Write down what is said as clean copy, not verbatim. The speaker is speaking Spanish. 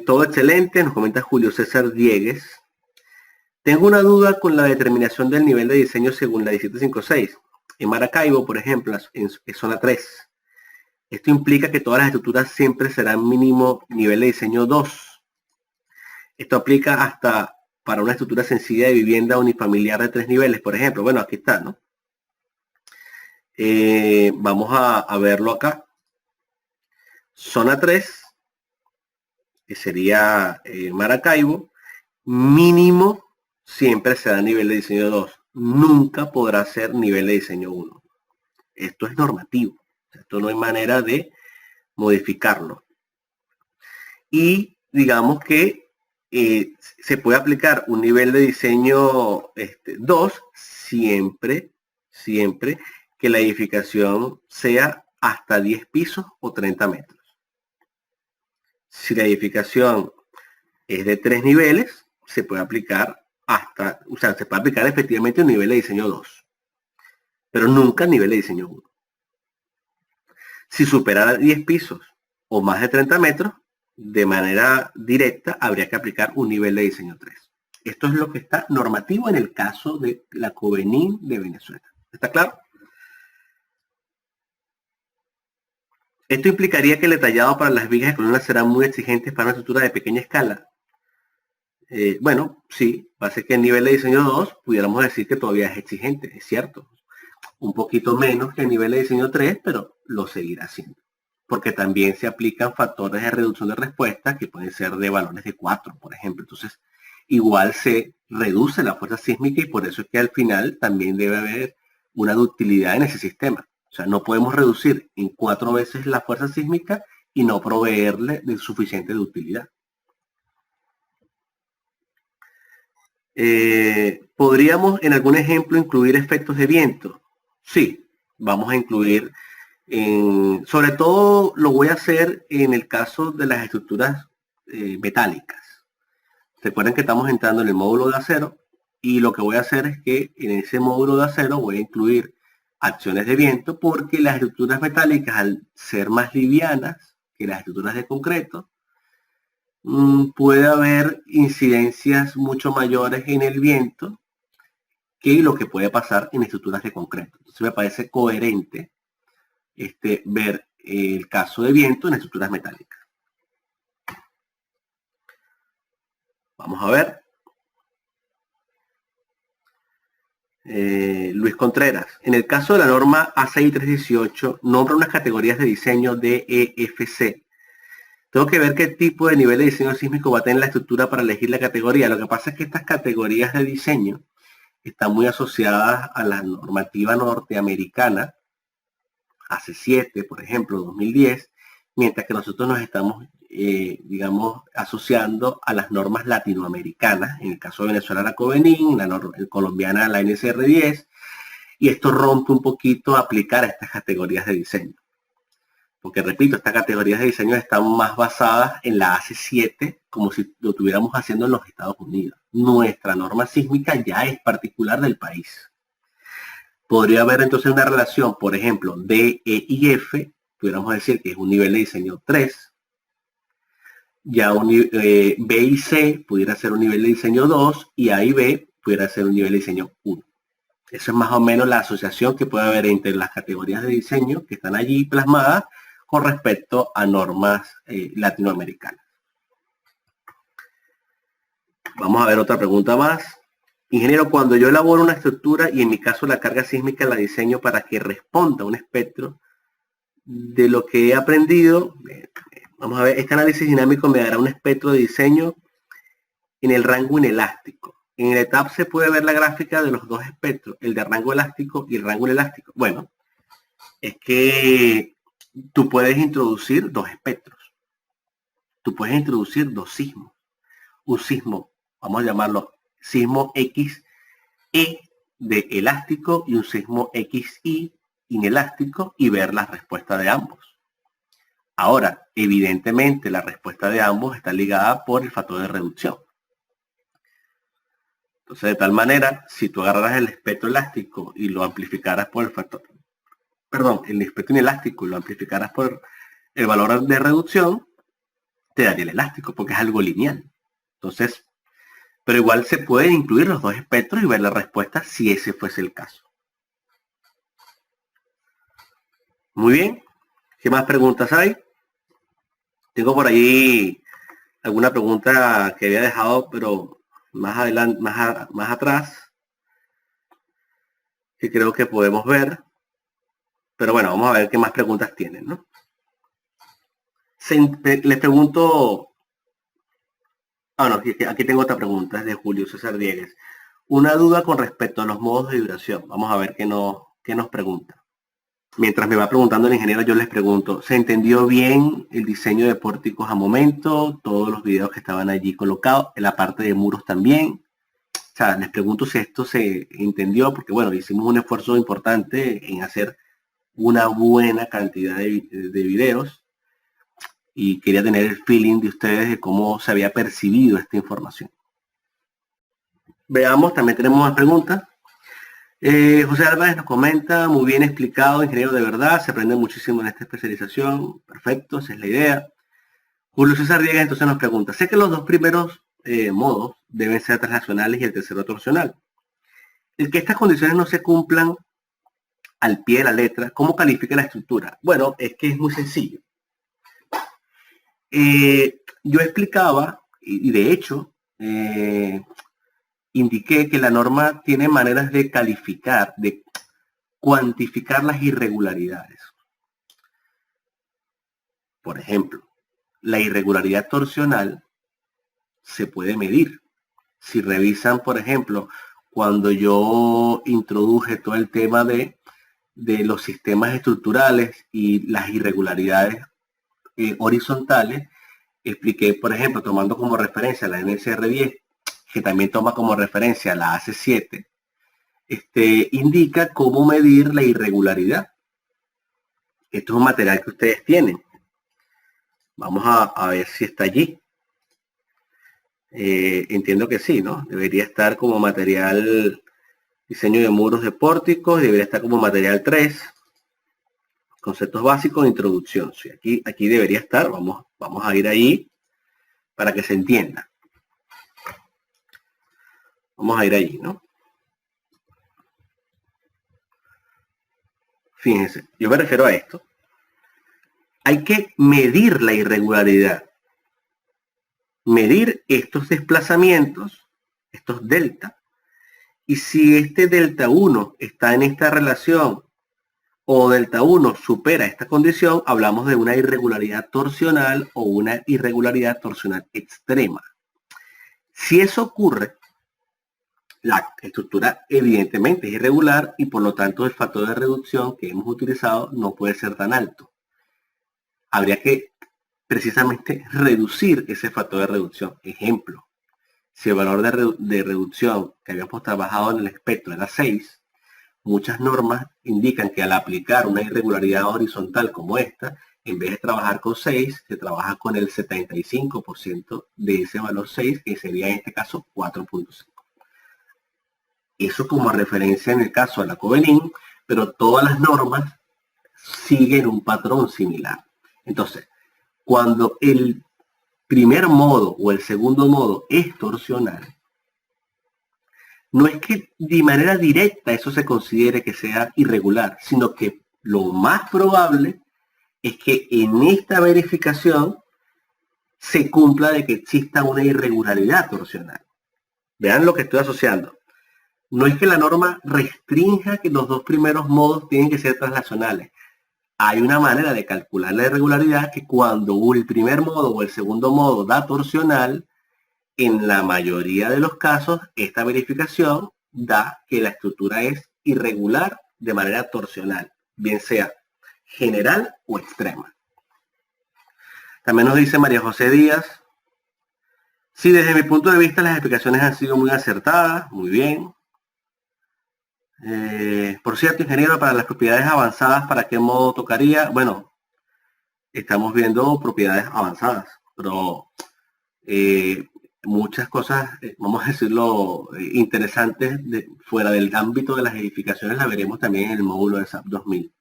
Todo excelente, nos comenta Julio César Diegues. Tengo una duda con la determinación del nivel de diseño según la 1756. En Maracaibo, por ejemplo, en zona 3. Esto implica que todas las estructuras siempre serán mínimo nivel de diseño 2. Esto aplica hasta para una estructura sencilla de vivienda unifamiliar de 3 niveles, por ejemplo. Bueno, aquí está, ¿no? Vamos a verlo acá. Zona 3, que sería Maracaibo, mínimo siempre será nivel de diseño 2. Nunca podrá ser nivel de diseño 1. Esto es normativo. Esto no hay manera de modificarlo. Y digamos que se puede aplicar un nivel de diseño 2 siempre que la edificación sea hasta 10 pisos o 30 metros. Si la edificación es de 3 niveles, se puede aplicar se puede aplicar efectivamente un nivel de diseño 2, pero nunca nivel de diseño 1. Si superara 10 pisos o más de 30 metros, de manera directa habría que aplicar un nivel de diseño 3. Esto es lo que está normativo en el caso de la Covenin de Venezuela. ¿Está claro? Esto implicaría que el detallado para las vigas de columnas será muy exigente para una estructura de pequeña escala. Bueno, sí, va a ser que el nivel de diseño 2 pudiéramos decir que todavía es exigente, es cierto. Un poquito menos que el nivel de diseño 3, pero lo seguirá haciendo. Porque también se aplican factores de reducción de respuesta que pueden ser de valores de 4, por ejemplo. Entonces, igual se reduce la fuerza sísmica y por eso es que al final también debe haber una ductilidad en ese sistema. O sea, no podemos reducir en 4 veces la fuerza sísmica y no proveerle de suficiente ductilidad. ¿Podríamos en algún ejemplo incluir efectos de viento? Sí, vamos a incluir, sobre todo lo voy a hacer en el caso de las estructuras metálicas. Recuerden que estamos entrando en el módulo de acero y lo que voy a hacer es que en ese módulo de acero voy a incluir acciones de viento porque las estructuras metálicas, al ser más livianas que las estructuras de concreto, puede haber incidencias mucho mayores en el viento que lo que puede pasar en estructuras de concreto. Entonces me parece coherente ver el caso de viento en estructuras metálicas. Vamos a ver. Luis Contreras. En el caso de la norma A6 318, nombra unas categorías de diseño DEFC. Tengo que ver qué tipo de nivel de diseño sísmico va a tener la estructura para elegir la categoría. Lo que pasa es que estas categorías de diseño están muy asociadas a la normativa norteamericana, AC7, por ejemplo, 2010, mientras que nosotros nos estamos, digamos, asociando a las normas latinoamericanas, en el caso de Venezuela la Covenin, la colombiana la NSR 10, y esto rompe un poquito aplicar a estas categorías de diseño. Porque, repito, estas categorías de diseño están más basadas en la AC7, como si lo estuviéramos haciendo en los Estados Unidos. Nuestra norma sísmica ya es particular del país. Podría haber entonces una relación, por ejemplo, D, E y F, pudiéramos decir que es un nivel de diseño 3. Ya B y C pudiera ser un nivel de diseño 2 y A y B pudiera ser un nivel de diseño 1. Eso es más o menos la asociación que puede haber entre las categorías de diseño que están allí plasmadas con respecto a normas latinoamericanas. Vamos a ver otra pregunta más. Ingeniero, cuando yo elaboro una estructura y en mi caso la carga sísmica la diseño para que responda a un espectro de lo que he aprendido, vamos a ver, este análisis dinámico me dará un espectro de diseño en el rango inelástico. En el ETAP se puede ver la gráfica de los dos espectros, el de rango elástico y el rango inelástico. Bueno, es que tú puedes introducir dos espectros. Tú puedes introducir dos sismos. Un sismo, vamos a llamarlo sismo XE de elástico y un sismo XY inelástico y ver la respuesta de ambos. Ahora, evidentemente la respuesta de ambos está ligada por el factor de reducción. Entonces, de tal manera, si tú agarraras el espectro elástico y lo amplificaras por el factor, el espectro inelástico y lo amplificaras por el valor de reducción, te daría el elástico, porque es algo lineal. Entonces, pero igual se pueden incluir los dos espectros y ver la respuesta si ese fuese el caso. Muy bien. ¿Qué más preguntas hay? Tengo por ahí alguna pregunta que había dejado, pero más adelante, más atrás, que creo que podemos ver. Pero bueno, vamos a ver qué más preguntas tienen, ¿no? Les pregunto. Ah, no, aquí tengo otra pregunta, es de Julio César Diegues. Una duda con respecto a los modos de vibración. Vamos a ver qué nos pregunta. Mientras me va preguntando el ingeniero, yo les pregunto, ¿se entendió bien el diseño de pórticos a momento? Todos los videos que estaban allí colocados, en la parte de muros también. O sea, les pregunto si esto se entendió, porque bueno, hicimos un esfuerzo importante en hacer una buena cantidad de videos y quería tener el feeling de ustedes de cómo se había percibido esta información. Veamos, también tenemos más preguntas. José Álvarez nos comenta, muy bien explicado, ingeniero de verdad, se aprende muchísimo en esta especialización, perfecto, esa es la idea. Julio César Diego entonces nos pregunta, sé que los dos primeros modos deben ser translacionales y el tercero torsional. El que estas condiciones no se cumplan al pie de la letra, ¿cómo califica la estructura? Bueno, es que es muy sencillo. Yo explicaba, y de hecho, indiqué que la norma tiene maneras de calificar, de cuantificar las irregularidades. Por ejemplo, la irregularidad torsional se puede medir. Si revisan, por ejemplo, cuando yo introduje todo el tema de los sistemas estructurales y las irregularidades horizontales, expliqué, por ejemplo, tomando como referencia la NSR10, que también toma como referencia la AC7, indica cómo medir la irregularidad. Esto es un material que ustedes tienen. Vamos a ver si está allí. Entiendo que sí, ¿no? Debería estar como material diseño de muros de pórticos, debería estar como material 3. Conceptos básicos de introducción. Sí, aquí debería estar. Vamos a ir ahí para que se entienda. Vamos a ir allí, ¿no? Fíjense, yo me refiero a esto. Hay que medir la irregularidad. Medir estos desplazamientos, estos delta. Y si este delta 1 está en esta relación o delta 1 supera esta condición, hablamos de una irregularidad torsional o una irregularidad torsional extrema. Si eso ocurre, la estructura evidentemente es irregular y por lo tanto el factor de reducción que hemos utilizado no puede ser tan alto. Habría que precisamente reducir ese factor de reducción. Ejemplo, si el valor de reducción que habíamos trabajado en el espectro era 6, muchas normas indican que al aplicar una irregularidad horizontal como esta, en vez de trabajar con 6, se trabaja con el 75% de ese valor 6, que sería en este caso 4.5. Eso como referencia en el caso de la Covelin, pero todas las normas siguen un patrón similar. Entonces, cuando el primer modo o el segundo modo es torsional, no es que de manera directa eso se considere que sea irregular, sino que lo más probable es que en esta verificación se cumpla de que exista una irregularidad torsional. Vean lo que estoy asociando. No es que la norma restrinja que los dos primeros modos tienen que ser translacionales. Hay una manera de calcular la irregularidad que cuando el primer modo o el segundo modo da torsional, en la mayoría de los casos, esta verificación da que la estructura es irregular de manera torsional, bien sea general o extrema. También nos dice María José Díaz, sí, desde mi punto de vista las explicaciones han sido muy acertadas, muy bien. Por cierto, ingeniero, para las propiedades avanzadas, ¿para qué modo tocaría? Bueno, estamos viendo propiedades avanzadas, pero muchas cosas, vamos a decirlo, interesantes fuera del ámbito de las edificaciones las veremos también en el módulo de SAP 2000.